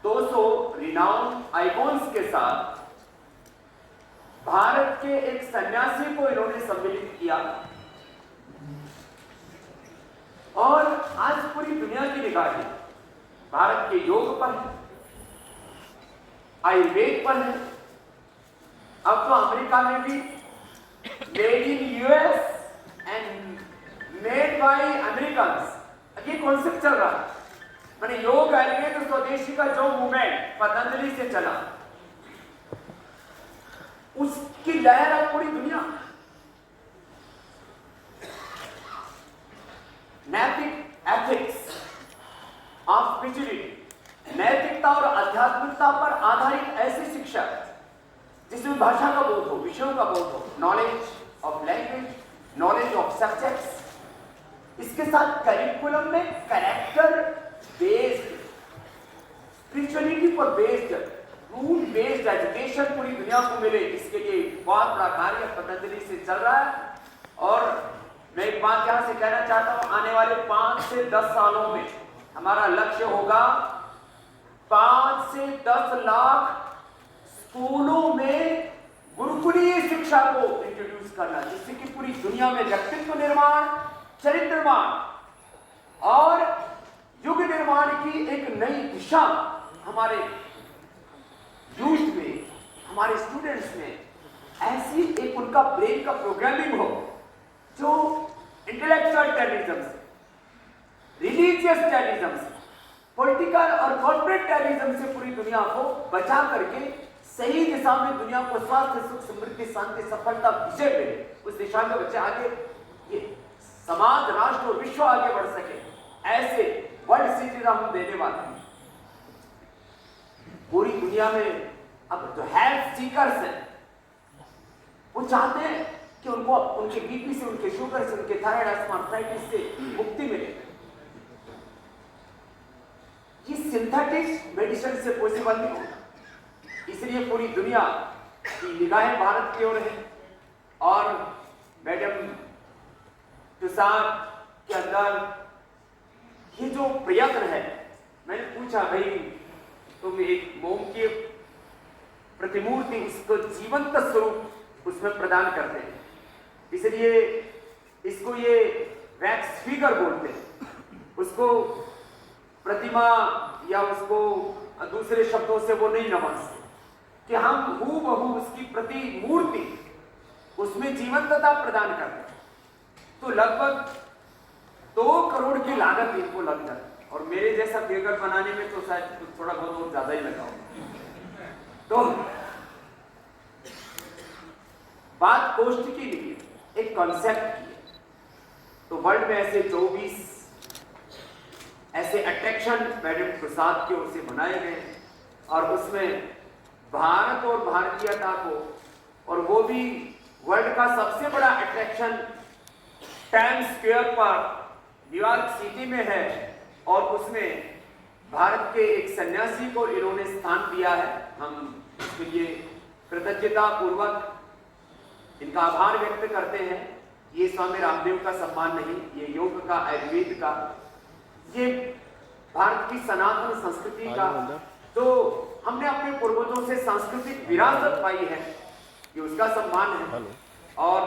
200 renowned icons के साथ भारत के एक सन्यासी को इन्होंने सम्मिलित किया और आज पूरी दुनिया की निगाहें भारत के योग पर है, आयुर्वेद पर है। अब तो अमेरिका में भी made in US and made by Americans ये कॉन्सेप्ट चल रहा है। मैंने योग आयुर्वेद स्वदेशी का जो मूवमेंट पतंजलि से चला उसकी लहर अब पूरी दुनिया। नैतिक एथिक्स ऑफ स्पिरिचुअलिटी, नैतिकता और आध्यात्मिकता पर आधारित ऐसी शिक्षा जिसमें भाषा का बोध हो, विषयों का बोध हो, knowledge of language, knowledge of subjects, इसके साथ करिकुलम में कैरेक्टर बेस्ड, स्पिरिचुअलिटी पर बेस्ड, रूल बेस्ड एजुकेशन पूरी दुनिया को मिले, इसके लिए बहुत बड़ा कार्य पतंजलि से चल रहा है। और मैं एक बात यहां से कहना चाहता हूं, आने वाले 5 से 10 सालों में हमारा लक्ष्य होगा 5 से 10 लाख स्कूलों में गुरुकुलीय शिक्षा को इंट्रोड्यूस करना, जिससे कि पूरी दुनिया में व्यक्तित्व निर्माण, चरित्र निर्माण और युग निर्माण की एक नई दिशा हमारे यूथ में, हमारे स्टूडेंट्स में ऐसी एक उनका ब्रेन का प्रोग्रामिंग हो जो इंटेलेक्चुअल टेररिज्म से, रिलीजियस टेररिज्म से, पॉलिटिकल और कॉर्पोरेट टेररिज्म से पूरी दुनिया को बचा करके सही दिशा में दुनिया को स्वास्थ्य, सुख, समृद्धि, शांति, सफलता, विजय मिले, उस दिशा में बच्चे आगे ये समाज, राष्ट्र और विश्व आगे बढ़ सके, ऐसे वर्ल्ड सिटीज हम देने वाले हैं। पूरी दुनिया में अब जो हेल्थ सीकर्स हैं वो चाहते हैं कि उनको उनके बीपी से, उनके शुगर से, उनके थायराइड, अस्थमा, आर्थराइटिस से मुक्ति मिले। ये सिंथेटिक मेडिसिन से पॉसिबल नहीं होगा, इसलिए पूरी दुनिया की निगाहें भारत की ओर है। और मैडम तुषार के अंदर ये जो प्रयत्न है, मैंने पूछा भाई तुम एक मोम की प्रतिमूर्ति, उसको जीवंत स्वरूप उसमें प्रदान करते हैं, इसलिए इसको ये वैक्स फिगर बोलते हैं, उसको प्रतिमा या उसको दूसरे शब्दों से वो नहीं नमस्ते कि हम हूबहू उसकी प्रतिमूर्ति उसमें जीवंतता प्रदान करते हैं। तो लगभग 2 करोड़ की लागत इनको लग जाती है और मेरे जैसा फिगर बनाने में तो शायद थोड़ा बहुत और ज्यादा ही लगा होगा। तो बात कॉस्ट की नहीं है, एक कॉन्सेप्ट की है। तो वर्ल्ड में ऐसे 24 ऐसे अट्रैक्शन मैडम प्रसाद की ओर से बनाए गए और उसमें भारत और भारतीयता को, और वो भी वर्ल्ड का सबसे बड़ा अट्रैक्शन टाइम्स स्क्वायर पर न्यूयॉर्क सिटी में है और उसमें भारत के एक सन्यासी को इन्होंने स्थान दिया है। हम इसके लिए कृतज्ञता पूर्वक इनका आभार व्यक्त करते हैं। ये स्वामी रामदेव का सम्मान नहीं, ये योग का, आयुर्वेद का, ये भारत की सनातन संस्कृति का जो हमने अपने पूर्वजों से सांस्कृतिक विरासत पाई है, ये उसका सम्मान है। और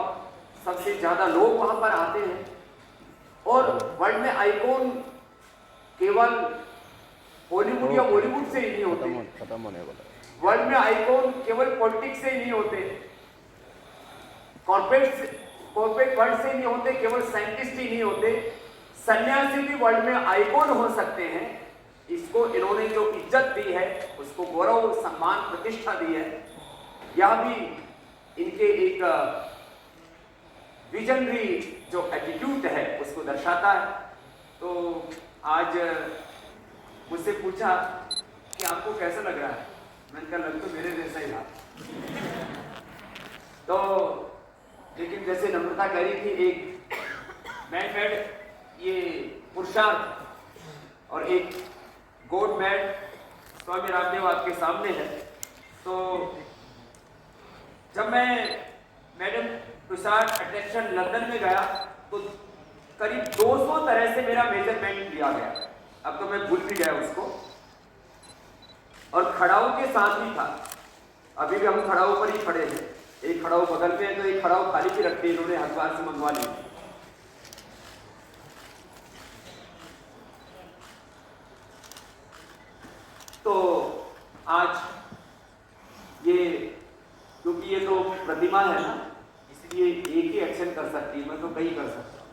सबसे ज्यादा लोग वहां पर आते हैं और वर्ल्ड में आइकॉन केवल हॉलीवुड या बॉलीवुड से ही नहीं होते, वर्ल्ड में आइकॉन केवल पॉलिटिक्स से ही नहीं होते, कॉर्पोरेट वर्ल्ड से नहीं होते, केवल साइंटिस्ट ही नहीं होते, सन्यासी भी वर्ल्ड में आइकॉन हो सकते हैं। इसको इन्होंने जो इज्जत दी है, उसको गौरव, सम्मान, प्रतिष्ठा दी है, यह भी इनके एक विजनरी जो एटीट्यूड है उसको दर्शाता है। तो आज मुझसे पूछा कि आपको कैसा लग रहा है, मैंने कहा लग तो मेरे जैसा ही रहा। तो लेकिन जैसे नम्रता कह रही थी, एक मैन मेड ये पुरुषार्थ और एक गॉड मेड स्वामी रामदेव आपके सामने है। तो जब मैं मैडम तुषार अट्रैक्शन लंदन में गया तो करीब 200 तरह से मेरा मेजरमेंट लिया गया, अब तो मैं भूल भी गया उसको। और खड़ाऊ के साथ ही था। अभी भी हम खड़ाऊ पर ही खड़े हैं, एक खड़ाऊ बगल में है तो एक खड़ाऊ खाली भी रखते, इन्होंने हरिद्वार से मंगवा ली। तो आज ये, क्योंकि ये तो प्रतिमा है ना, इसलिए एक ही एक्शन कर सकती है, मैं तो कई कर सकता हूँ।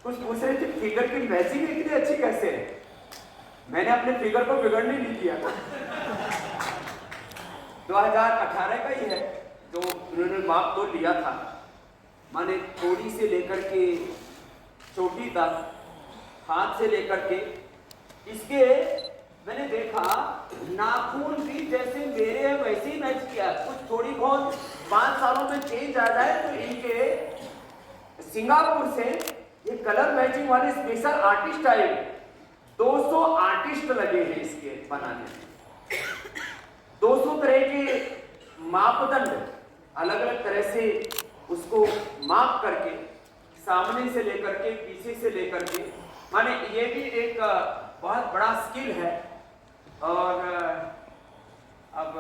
कुछ पूछ रहे थे फिगर की मैचिंग इतनी अच्छी कैसे है? मैंने अपने फिगर को बिगड़ने नहीं दिया। 2018 का ही है जो उन्होंने माप तो लिया था, माने थोड़ी से लेकर के चोटी तक, हाथ से लेकर के इसके मैंने देखा नाखून भी जैसे मेरे हैं वैसे ही मैच किया। कुछ थोड़ी बहुत 5 सालों में चेंज आ जाए तो इनके सिंगापुर से ये कलर मैचिंग वाले स्पेशल आर्टिस्ट आए, 200 आर्टिस्ट लगे हैं इसके बनाने में। 200 तरह के मापदंड अलग अलग तरह से उसको माप करके, सामने से लेकर के पीछे से लेकर के, माने ये भी एक बहुत बड़ा स्किल है। और अब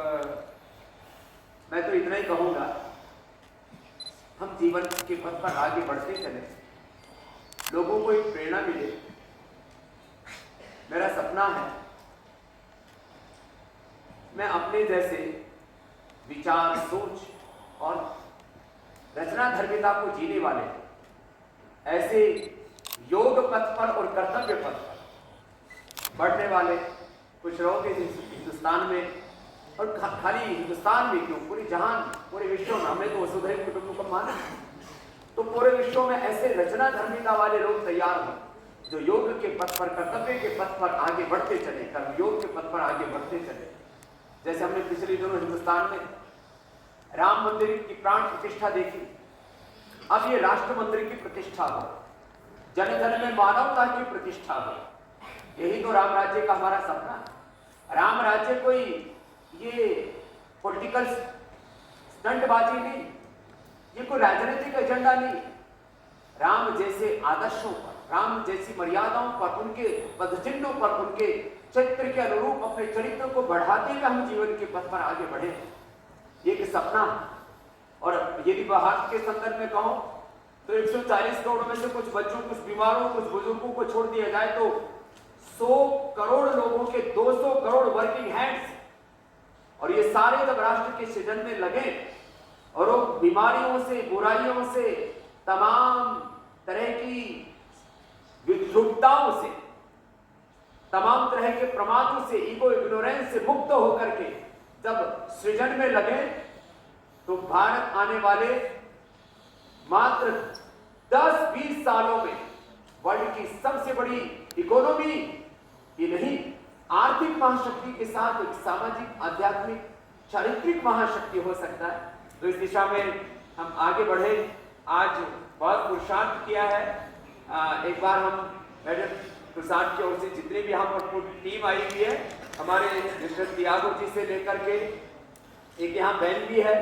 मैं तो इतना ही कहूँगा, हम जीवन के पथ पर आगे बढ़ते चले, लोगों को एक प्रेरणा मिले। मेरा सपना है मैं अपने जैसे विचार, सोच और रचनाधर्मिता को जीने वाले ऐसे योग पथ पर और कर्तव्य पथ पर बढ़ने वाले कुछ लोग हिंदुस्तान में, और खाली हिंदुस्तान में क्यों, पूरी जहान, पूरे विश्व में, हमें तो वसुधैव कुटुंबकम माना, तो पूरे विश्व में ऐसे रचनाधर्मिता वाले लोग तैयार हो जो योग के पथ पर, कर्तव्य के पथ पर आगे बढ़ते चले, कर्मयोग के पथ पर आगे बढ़ते चले। जैसे हमने पिछले दिनों हिंदुस्तान में राम मंदिर की प्राण प्रतिष्ठा देखी, अब ये राष्ट्र मंदिर की प्रतिष्ठा हो, जन जन में मानवता की प्रतिष्ठा हो। यही तो राम राज्य का हमारा सपना है। राम राज्य कोई ये पॉलिटिकल स्टंटबाजी नहीं, ये कोई राजनीतिक एजेंडा नहीं। राम जैसे आदर्शों पर, राम जैसी मर्यादाओं पर, उनके पदचिन्हों पर, उनके चरित्र के अनुरूप अपने चरित्र को बढ़ाते हुए हम जीवन के पथ पर आगे बढ़े, ये एक सपना। और यदि भारत के संदर्भ में कहूं तो 140 करोड़ में से कुछ बच्चों, कुछ बीमारों, कुछ बुजुर्गों को छोड़ दिया जाए तो 100 करोड़ लोगों के 200 करोड़ वर्किंग हैंड्स, और ये सारे जब राष्ट्र के सृजन में लगे और वो बीमारियों से, बुराइयों से, तमाम तरह की विद्रुपताओं से, तमाम तरह के प्रमादों से, ईगो, इग्नोरेंस से मुक्त होकर के जब सृजन में लगे तो भारत आने वाले मात्र 10-20 सालों में वर्ल्ड की सबसे बड़ी इकोनॉमी ही नहीं, आर्थिक महाशक्ति के साथ एक सामाजिक, आध्यात्मिक, चारित्रिक महाशक्ति हो सकता है। तो इस दिशा में हम आगे बढ़े। आज बहुत पुरुषार्थ किया है। एक बार हम मैडम प्रसाद की ओर से जितने भी यहाँ पर टीम आई हुई है, हमारे मिस्टर तियागो जी से लेकर के एक यहाँ बहन भी है।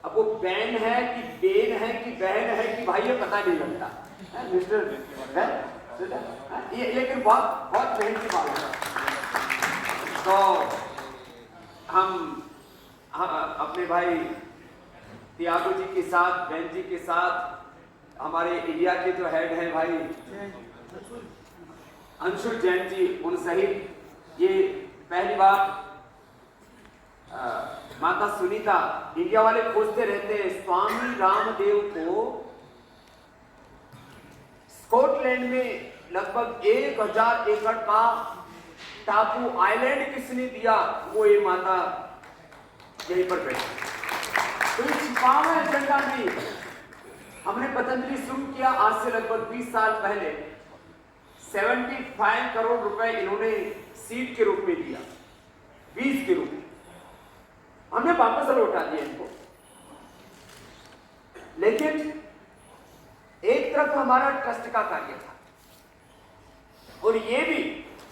अब वो बहन है कि बेन है कि बहन है कि भाई, ये पता नहीं लगता मिस्टर ये, लेकिन बहुत बहुत बहन की बात है। तो हम अपने भाई तियागो जी के साथ, बहन जी के साथ, हमारे इंडिया के जो हेड हैं भाई अंशुल जैन जी, उन सहित ये पहली बार माता सुनीता, इंडिया वाले खोजते रहते हैं स्वामी रामदेव को स्कॉटलैंड में लगभग 1000 एकड़ का टापू आइलैंड किसने दिया, वो ये माता यहीं पर बैठी। तो ये छिपावा एजेंडा नहीं, हमने पतंजलि शुरू किया आज से लगभग 20 साल पहले। 75 करोड़ रुपए इन्होंने सीड के रूप में दिया, बीज के रूप में, हमने वापस लौटा दिया इनको। लेकिन एक तरफ हमारा ट्रस्ट का कार्य था, और ये भी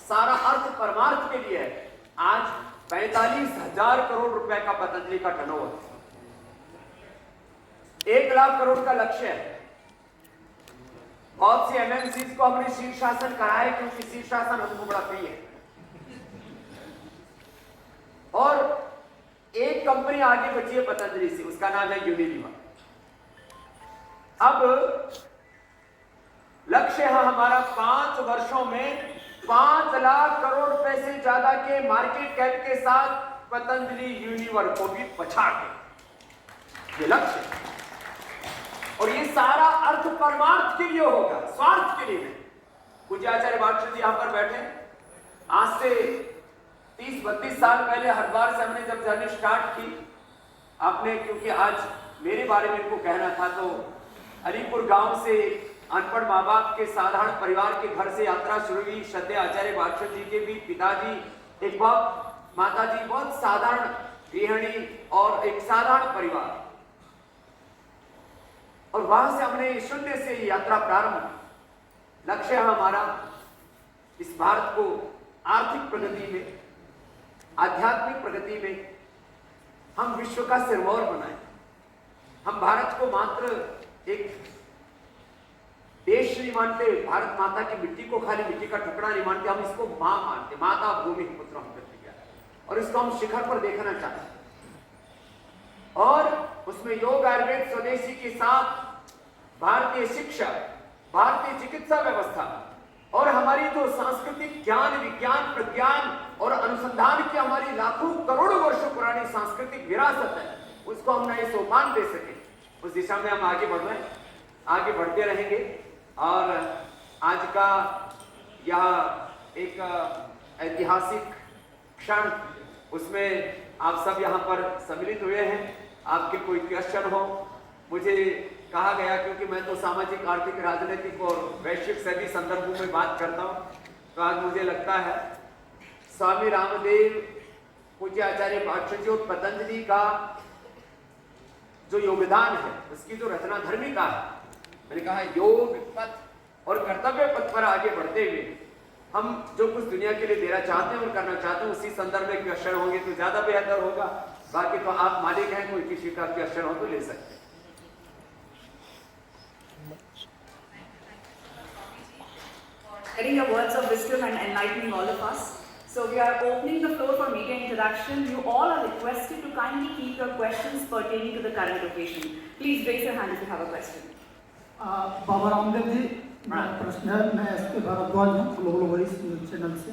सारा अर्थ परमार्थ के लिए है। आज 45,000 करोड़ रुपए का पतंजलि का टर्नओवर, 1 लाख करोड़ का लक्ष्य है। बहुत सी एमएनसीज को हमने शीर्षासन कहा है क्योंकि शीर्षासन हमको बड़ा प्रिय है। और एक कंपनी आगे बची है पतंजलि से, उसका नाम है यूनिलीवर। अब लक्ष्य है हमारा 5 वर्षों में 5 लाख करोड़ रुपए से ज्यादा के मार्केट कैप के साथ पतंजलि यूनिलीवर को भी पछाड़ के, ये लक्ष्य। और ये सारा अर्थ परमार्थ के लिए होगा, स्वार्थ के लिए नहीं। पूज्य आचार्य बागचंद जी यहां पर बैठे, आज से 30-32 साल पहले हरिद्वार से हमने जब जर्नी स्टार्ट की, आपने क्योंकि आज मेरे बारे में इनको कहना था, तो अलीपुर गांव से अनपढ़ माँ बाप के साधारण परिवार के घर से यात्रा शुरू हुई। श्रद्धेय आचार्य बागचंद जी के भी पिताजी एक बहुत, माताजी बहुत साधारण गृहिणी और एक साधारण परिवार, और वहां से हमने शून्य से यात्रा प्रारंभ। लक्ष्य है हमारा इस भारत को आर्थिक प्रगति में, आध्यात्मिक प्रगति में हम विश्व का सिरमौर बनाएं। हम भारत को मात्र एक देश नहीं मानते, भारत माता की मिट्टी को खाली मिट्टी का टुकड़ा नहीं मानते, हम इसको मां मानते, माता भूमि पुत्र हम प्रतिज्ञा, और इसको हम शिखर पर देखना चाहते हैं। और उसमें योग आयुर्वेद स्वदेशी के साथ भारतीय शिक्षा, भारतीय चिकित्सा व्यवस्था और हमारी जो सांस्कृतिक ज्ञान, विज्ञान, प्रज्ञान और अनुसंधान की हमारी लाखों करोड़ों वर्षों पुरानी सांस्कृतिक विरासत है, उसको हम नए सोपान दे सके, उस दिशा में हम आगे बढ़ रहे हैं, आगे बढ़ते रहेंगे। और आज का यह एक ऐतिहासिक क्षण, उसमें आप सब यहाँ पर सम्मिलित हुए हैं। आपके कोई क्वेश्चन हो, मुझे कहा गया, क्योंकि मैं तो सामाजिक, आर्थिक, राजनीतिक और वैश्विक सभी संदर्भों में बात करता हूँ, तो आज मुझे लगता है स्वामी रामदेव, पूज्य आचार्य बागचंद जी और पतंजलि का जो योगदान है, उसकी जो रचना धर्मिका है, मैंने कहा योग पथ और कर्तव्य पथ पर आगे बढ़ते हुए हम जो कुछ दुनिया के लिए देना चाहते हैं और करना चाहते हैं, उसी संदर्भ में क्वेश्चन होंगे तो ज्यादा बेहतर होगा। बाकी तो आप मालिक हैं, कोई किसी का क्वेश्चन हो तो ले सकते हैं। Getting your words of wisdom and enlightening all of us. So we are opening the floor for media interaction. You all are requested to kindly keep your questions pertaining to the current occasion. Please raise your hand if you have a question. Baba Ramdev ji, प्रश्न है, मैं S के भारद्वाज हूँ, global voice news channel से।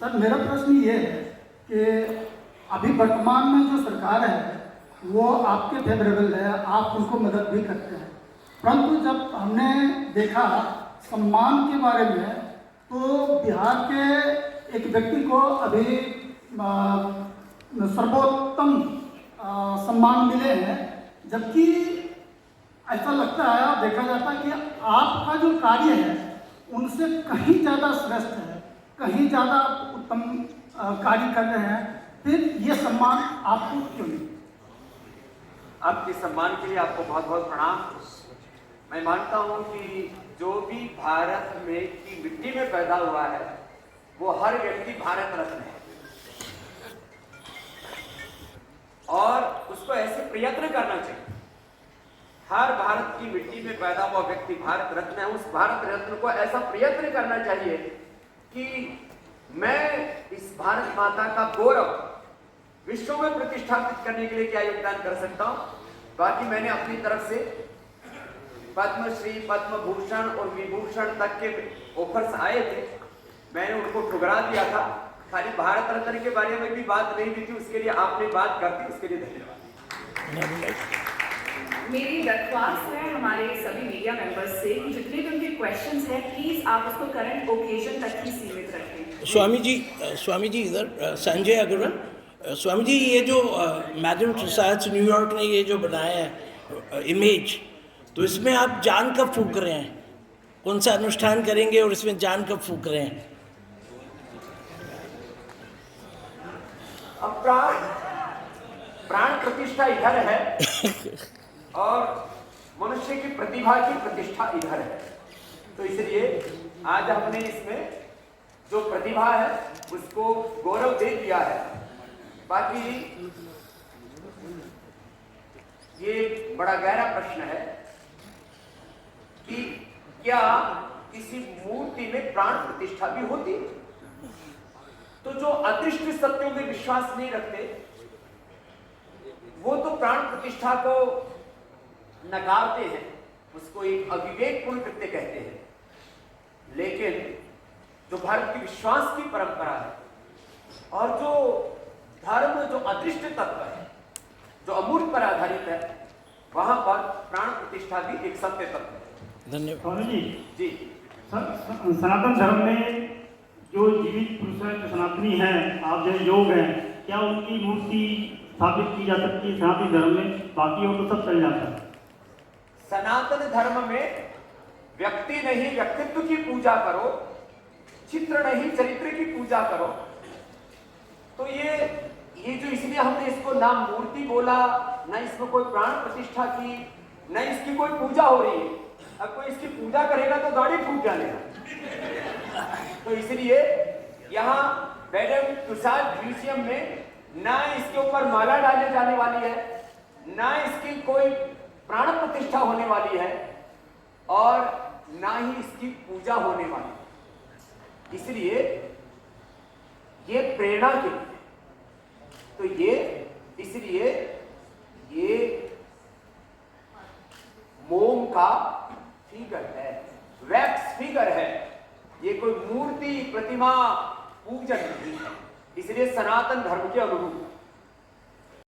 Sir, मेरा प्रश्न ये है कि अभी वर्तमान में जो सरकार है वो आपके फेवरेबल है, आप उनको मदद भी करते हैं, परंतु जब हमने देखा सम्मान के बारे में, तो बिहार के एक व्यक्ति को अभी सर्वोत्तम सम्मान मिले हैं, जबकि ऐसा लगता है, देखा जाता है कि आपका जो कार्य है उनसे कहीं ज़्यादा श्रेष्ठ है, कहीं ज़्यादा उत्तम कार्य कर रहे हैं, फिर ये सम्मान आपको क्यों नहीं? आपके सम्मान के लिए आपको बहुत बहुत प्रणाम। मैं मानता हूँ कि जो भी भारत में की मिट्टी में पैदा हुआ है वो हर व्यक्ति भारत रत्न है, और उसको ऐसे प्रयत्न करना चाहिए। हर भारत की मिट्टी में पैदा हुआ व्यक्ति भारत रत्न है, उस भारत रत्न को ऐसा प्रयत्न करना चाहिए कि मैं इस भारत माता का गौरव विश्व में प्रतिष्ठापित करने के लिए क्या योगदान कर सकता हूं। बाकी मैंने अपनी तरफ से पद्मश्री, पद्म भूषण और विभूषण तक के ऑफर्स आए थे, मैंने उनको ठुकरा दिया था। खाली भारत रत्न के बारे में भी बात नहीं हुई थी, उसके लिए आपने बात कर दी, उसके लिए धन्यवाद। मेरी दरख्वास्त है हमारे सभी मीडिया मेंबर्स से कि जितने भी उनके क्वेश्चंस हैं, प्लीज आप उसको करंट ओकेजन तक ही सीमित रखें। स्वामी जी इधर संजय अग्रवाल। स्वामी जी, ये जो मैडम तुसाड्स न्यूयॉर्क ने ये जो बनाया है इमेज, तो इसमें आप जान कब फूंक रहे हैं? कौन सा अनुष्ठान करेंगे और इसमें जान कब फूंक रहे हैं? अब प्राण प्रतिष्ठा इधर है और मनुष्य की प्रतिभा की प्रतिष्ठा इधर है, तो इसलिए आज हमने इसमें जो प्रतिभा है उसको गौरव दे दिया है। बाकी ये बड़ा गहरा प्रश्न है कि क्या किसी मूर्ति में प्राण प्रतिष्ठा भी होती है? तो जो अदृष्ट सत्यों में विश्वास नहीं रखते वो तो प्राण प्रतिष्ठा को नकारते हैं, उसको एक अविवेकपूर्ण कृत्य कहते हैं। लेकिन जो भारत की विश्वास की परंपरा है और जो धर्म जो अदृष्ट तत्व है, जो अमूर्त पर आधारित है, वहां पर प्राण प्रतिष्ठा भी एक सत्य तत्व है। धन्यवाद। स्वामी जी, सनातन धर्म में जो जीवित पुरुष हैं, जो सनातनी हैं, आप जो योग हैं, क्या उनकी मूर्ति स्थापित की जा सकती है सनातन धर्म में? बाकी हो तो सब चल जाता है। सनातन धर्म में व्यक्ति नहीं व्यक्तित्व की पूजा करो, चित्र नहीं चरित्र की पूजा करो। तो ये जो इसलिए हमने इसको नाम मूर्ति बोला, ना इसमें कोई प्राण प्रतिष्ठा की, ना इसकी कोई पूजा हो रही है। अब कोई इसकी पूजा करेगा तो गाड़ी फूट जाएगा। तो इसलिए यहाँ मैडम तुषार म्यूजियम में ना इसके ऊपर माला डाले जाने वाली है, ना इसकी कोई प्राण प्रतिष्ठा होने वाली है, और ना ही इसकी पूजा होने वाली है। इसलिए ये प्रेरणा के लिए, तो इसलिए ये मोम का फिगर है, वैक्स फिगर है, ये कोई मूर्ति प्रतिमा पूजन नहीं है। इसलिए सनातन धर्म के अनुरूप